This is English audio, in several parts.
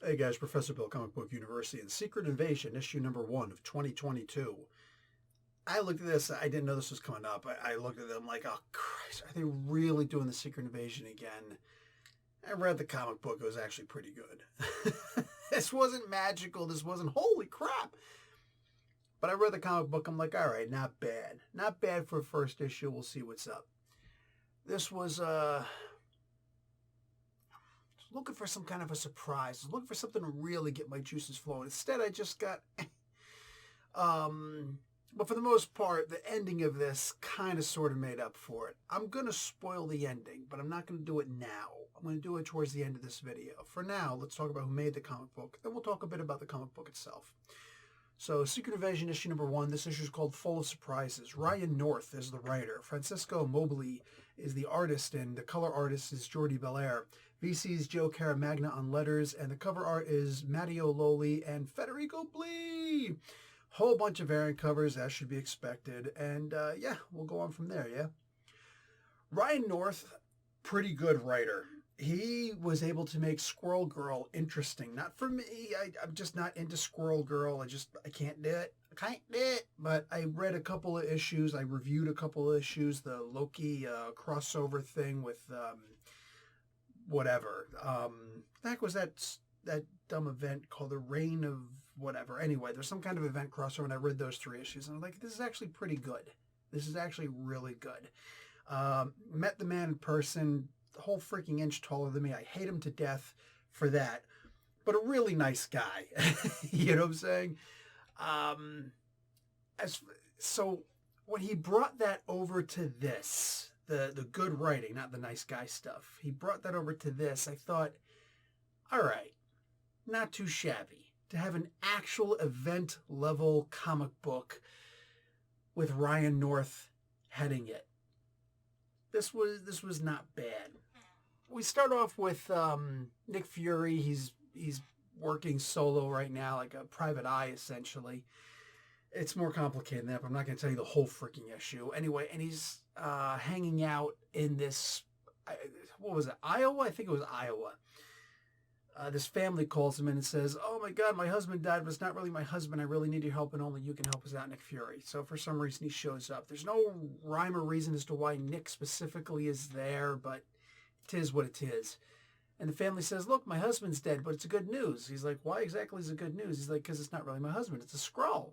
Hey guys, Professor Bill, Comic Book University, and Secret Invasion, issue number 1 of 2022. I looked at this, I didn't know this was coming up. I looked at them like, oh Christ, are they really doing the Secret Invasion again? I read the comic book, it was actually pretty good. This wasn't magical, this wasn't, holy crap! But I read the comic book, I'm like, alright, not bad. Not bad for a first issue, we'll see what's up. This was, looking for some kind of a surprise. Looking for something to really get my juices flowing. Instead, I just got... but for the most part, the ending of this kind of sort of made up for it. I'm going to spoil the ending, but I'm not going to do it now. I'm going to do it towards the end of this video. For now, let's talk about who made the comic book. Then we'll talk a bit about the comic book itself. So, Secret Invasion issue number 1. This issue is called Full of Surprises. Ryan North is the writer. Francisco Mobley is the artist, and the color artist is Jordi Belair. VC's Joe Caramagna on letters, and the cover art is Matteo Loli and Federico Blee. Whole bunch of variant covers, as should be expected. And yeah, we'll go on from there, yeah? Ryan North, pretty good writer. He was able to make Squirrel Girl interesting. Not for me. I'm just not into Squirrel Girl. I can't do it. I can't do it. But I read a couple of issues. I reviewed a couple of issues. The Loki crossover thing with whatever. The heck was that dumb event called the Reign of whatever. Anyway, there's some kind of event crossover, and I read those 3 issues. And I'm like, this is actually pretty good. This is actually really good. Met the man in person. The whole freaking inch taller than me. I hate him to death for that. But a really nice guy. You know what I'm saying? So when he brought that over to this, the good writing, not the nice guy stuff, he brought that over to this, I thought, all right, not too shabby. To have an actual event level comic book with Ryan North heading it. This was not bad. We start off with Nick Fury. He's working solo right now, like a private eye, essentially. It's more complicated than that, but I'm not going to tell you the whole freaking issue. Anyway, and he's hanging out in this, what was it, Iowa? I think it was Iowa. This family calls him in and says, oh my God, my husband died, but it's not really my husband. I really need your help, and only you can help us out, Nick Fury. So for some reason, he shows up. There's no rhyme or reason as to why Nick specifically is there, but it is what it is. And the family says, look, my husband's dead, but it's a good news. He's like, why exactly is it good news? He's like, because it's not really my husband. It's a Skrull.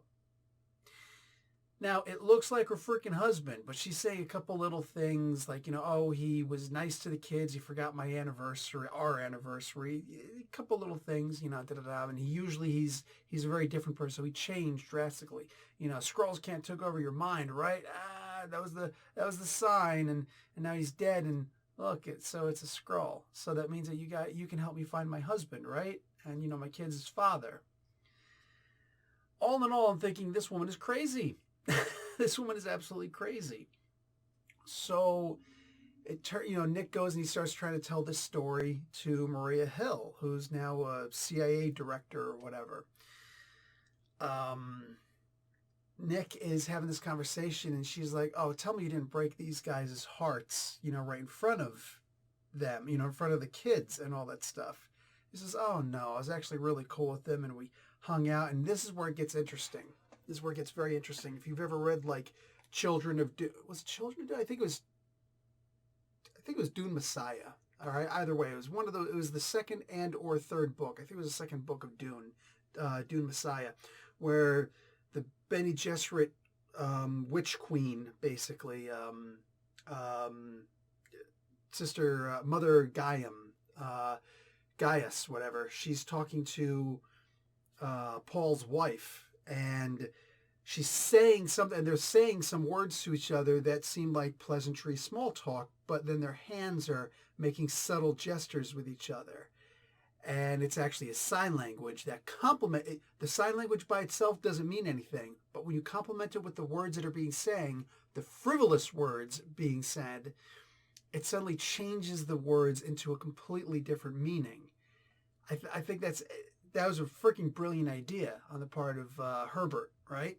Now, it looks like her freaking husband, but she's saying a couple little things like, oh, he was nice to the kids. He forgot my anniversary, our anniversary. A couple little things, da-da-da. And he's a very different person. So he changed drastically. Skrulls can't take over your mind, right? That was the sign. And now he's dead. And look, so it's a Skrull. So that means that you can help me find my husband, right? And, my kid's father. All in all, I'm thinking this woman is crazy. This woman is absolutely crazy. So, Nick goes and he starts trying to tell this story to Maria Hill, who's now a CIA director or whatever. Nick is having this conversation and she's like, oh, tell me you didn't break these guys' hearts, right in front of them, in front of the kids and all that stuff. He says, oh no, I was actually really cool with them and we hung out, and this is where it gets interesting. This is where it gets very interesting. If you've ever read like Children of Dune, was it Children of Dune? I think it was Dune Messiah. All right. Either way, it was one of those. It was the second and or third book. I think it was the second book of Dune, Dune Messiah, where the Bene Gesserit witch queen, basically, sister, Mother Gaius, whatever. She's talking to Paul's wife. And she's saying something, and they're saying some words to each other that seem like pleasantry, small talk, but then their hands are making subtle gestures with each other. And it's actually a sign language that complement it. The sign language by itself doesn't mean anything, but when you complement it with the words that are being sang, the frivolous words being said, it suddenly changes the words into a completely different meaning. I think that was a freaking brilliant idea on the part of Herbert, right?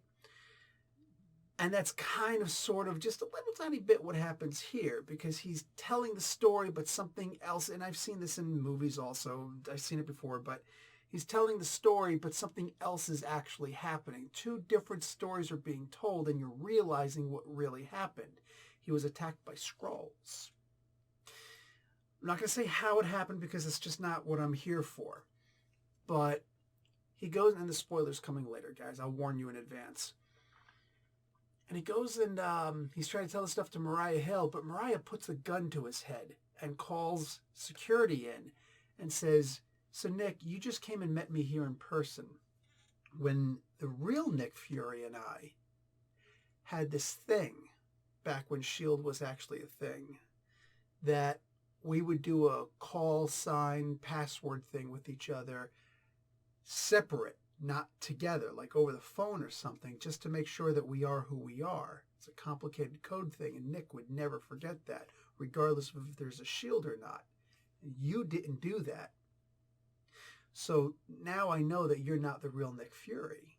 And that's kind of sort of just a little tiny bit what happens here, because he's telling the story, but something else. And I've seen this in movies also. I've seen it before, but He's telling the story, but something else is actually happening. Two different stories are being told, and you're realizing what really happened. He was attacked by Skrulls. I'm not going to say how it happened because it's just not what I'm here for. But he goes, and the spoiler's coming later, guys. I'll warn you in advance. And he goes and he's trying to tell the stuff to Mariah Hill, but Mariah puts a gun to his head and calls security in and says, so Nick, you just came and met me here in person. When the real Nick Fury and I had this thing, back when S.H.I.E.L.D. was actually a thing, that we would do a call sign password thing with each other, separate, not together, like over the phone or something, just to make sure that we are who we are. It's a complicated code thing, and Nick would never forget that, regardless of if there's a shield or not. And you didn't do that. So now I know that you're not the real Nick Fury.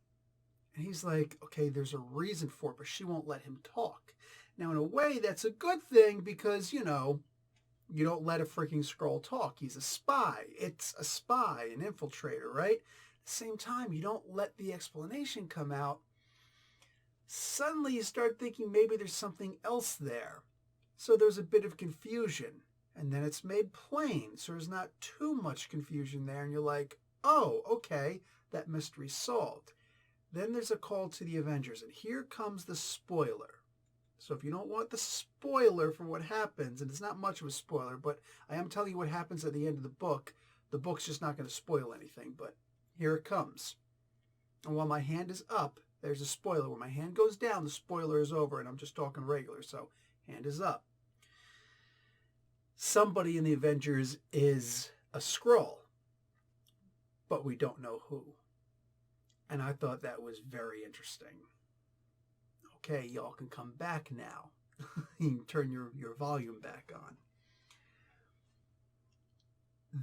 And he's like, okay, there's a reason for it, but she won't let him talk. Now, in a way, that's a good thing because, you know, you don't let a freaking Skrull talk. He's a spy. It's a spy, an infiltrator, right? At the same time, you don't let the explanation come out. Suddenly you start thinking maybe there's something else there. So there's a bit of confusion. And then it's made plain, so there's not too much confusion there. And you're like, oh, okay, that mystery's solved. Then there's a call to the Avengers, and here comes the spoiler. So if you don't want the spoiler for what happens, and it's not much of a spoiler, but I am telling you what happens at the end of the book's just not going to spoil anything, but here it comes. And while my hand is up, there's a spoiler. When my hand goes down, the spoiler is over, and I'm just talking regular, so hand is up. Somebody in the Avengers is a Skrull, but we don't know who. And I thought that was very interesting. Okay, y'all can come back now. You can turn your volume back on.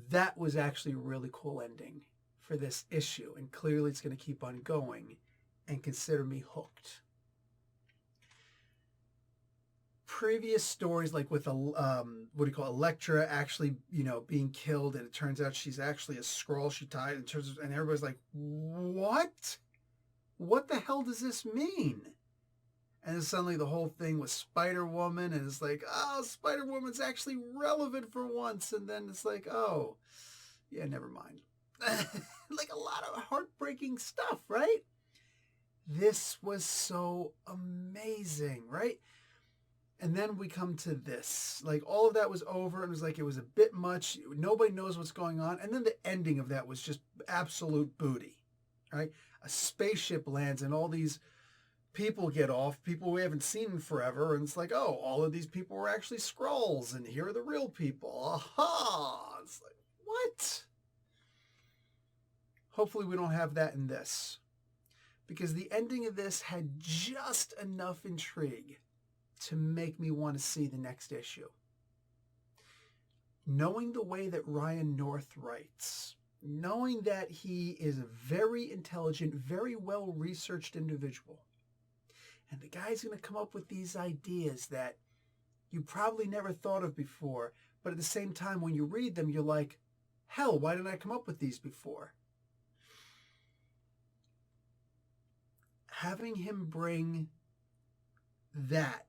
That was actually a really cool ending for this issue, and clearly it's going to keep on going, and consider me hooked. Previous stories, like with Elektra actually, being killed, and it turns out she's actually a Skrull. She died, and everybody's like, "What? What the hell does this mean?" And then suddenly the whole thing was Spider-Woman, and it's like, oh, Spider-Woman's actually relevant for once, and then it's like, oh, yeah, never mind. Like a lot of heartbreaking stuff, right? This was so amazing, right? And then we come to this. Like, all of that was over. It was like, it was a bit much. Nobody knows what's going on. And then the ending of that was just absolute booty, right? A spaceship lands and all these people get off, people we haven't seen in forever. And it's like, oh, all of these people were actually Skrulls, and here are the real people. Aha! It's like, what? Hopefully we don't have that in this. Because the ending of this had just enough intrigue to make me want to see the next issue. Knowing the way that Ryan North writes, knowing that he is a very intelligent, very well-researched individual, and the guy's going to come up with these ideas that you probably never thought of before, but at the same time, when you read them, you're like, hell, why didn't I come up with these before? Having him bring that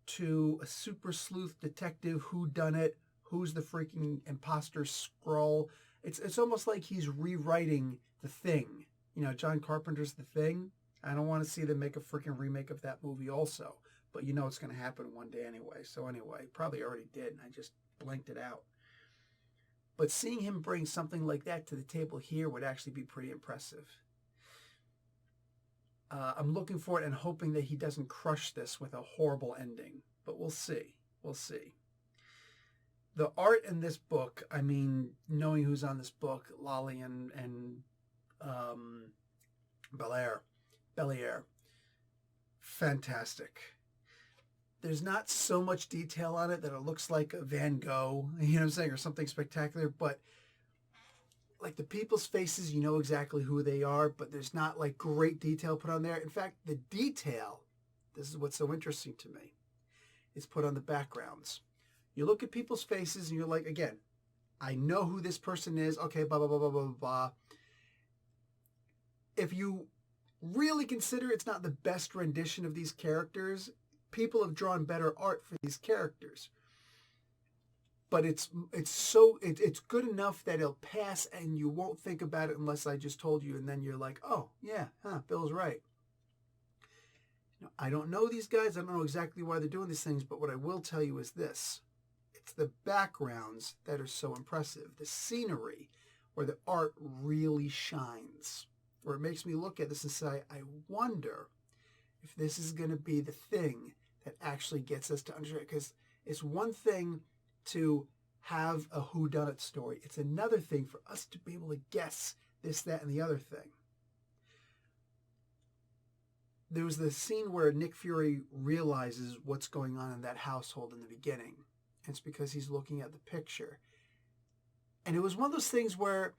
to a super sleuth detective whodunit, who's the freaking imposter Skrull. It's almost like he's rewriting The Thing. John Carpenter's The Thing. I don't want to see them make a freaking remake of that movie also. But it's going to happen one day anyway. So anyway, probably already did, and I just blanked it out. But seeing him bring something like that to the table here would actually be pretty impressive. I'm looking for it and hoping that he doesn't crush this with a horrible ending. But we'll see. We'll see. The art in this book, I mean, knowing who's on this book, Lally and Belair, fantastic. There's not so much detail on it that it looks like a Van Gogh, you know what I'm saying, or something spectacular, but like the people's faces, you know exactly who they are, but there's not like great detail put on there. In fact, the detail, this is what's so interesting to me, is put on the backgrounds. You look at people's faces and you're like, again, I know who this person is. Okay, blah, blah, blah, blah, blah, blah. if you really consider it's not the best rendition of these characters, people have drawn better art for these characters. But it's good enough that it'll pass and you won't think about it unless I just told you, and then you're like, oh yeah, Bill's right. I don't know these guys. I don't know exactly why they're doing these things, but what I will tell you is this. It's the backgrounds that are so impressive. The scenery where the art really shines. Where it makes me look at this and say, I wonder if this is going to be the thing that actually gets us to understand. Because it's one thing to have a whodunit story. It's another thing for us to be able to guess this, that, and the other thing. There was the scene where Nick Fury realizes what's going on in that household in the beginning. It's because he's looking at the picture. And it was one of those things where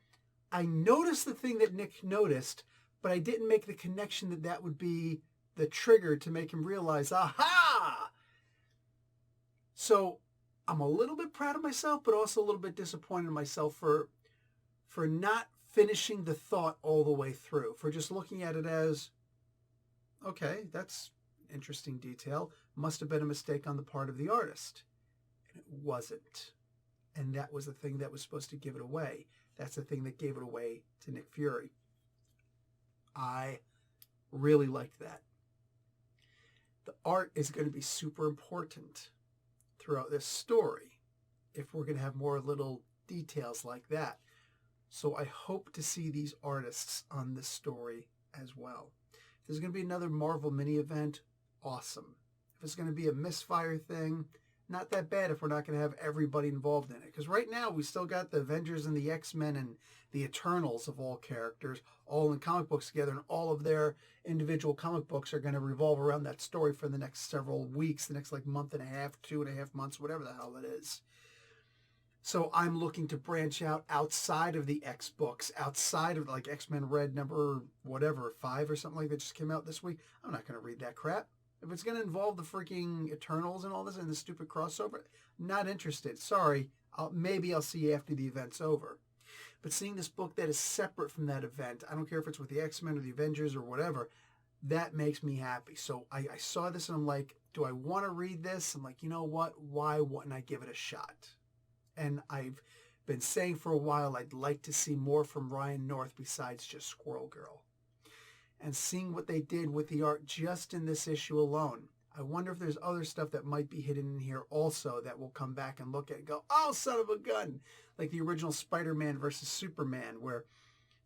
I noticed the thing that Nick noticed, but I didn't make the connection that that would be the trigger to make him realize, aha! So I'm a little bit proud of myself, but also a little bit disappointed in myself for not finishing the thought all the way through, for just looking at it as, okay, that's an interesting detail. Must have been a mistake on the part of the artist. And it wasn't. And that was the thing that was supposed to give it away. That's the thing that gave it away to Nick Fury. I really liked that. The art is going to be super important throughout this story if we're going to have more little details like that. So I hope to see these artists on this story as well. If there's going to be another Marvel mini event, awesome. If it's going to be a misfire thing, not that bad if we're not going to have everybody involved in it. Because right now we still got the Avengers and the X-Men and the Eternals of all characters all in comic books together, and all of their individual comic books are going to revolve around that story for the next several weeks, the next month and a half, 2.5 months, whatever the hell it is. So I'm looking to branch out outside of the X books, outside of X-Men Red number whatever, 5 or something like that just came out this week. I'm not going to read that crap. If it's going to involve the freaking Eternals and all this and the stupid crossover, not interested. Sorry, maybe I'll see you after the event's over. But seeing this book that is separate from that event, I don't care if it's with the X-Men or the Avengers or whatever, that makes me happy. So I saw this and I'm like, do I want to read this? I'm like, you know what? Why wouldn't I give it a shot? And I've been saying for a while I'd like to see more from Ryan North besides just Squirrel Girl. And seeing what they did with the art just in this issue alone, I wonder if there's other stuff that might be hidden in here also that we'll come back and look at and go, oh, son of a gun. Like the original Spider-Man versus Superman, where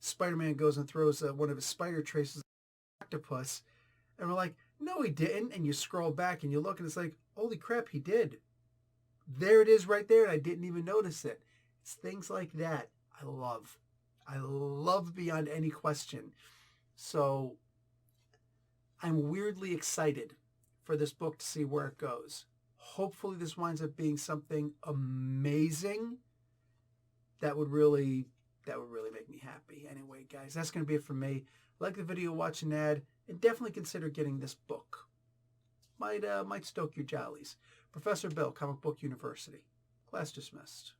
Spider-Man goes and throws one of his spider traces at the octopus. And we're like, no, he didn't. And you scroll back and you look and it's like, holy crap, he did. There it is right there. And I didn't even notice it. It's things like that I love. I love beyond any question. So I'm weirdly excited for this book to see where it goes. Hopefully this winds up being something amazing that would really make me happy. Anyway, guys, that's going to be it from me. Like the video, watch an ad, and definitely consider getting this book. Might stoke your jollies. Professor Bill, Comic Book University. Class dismissed.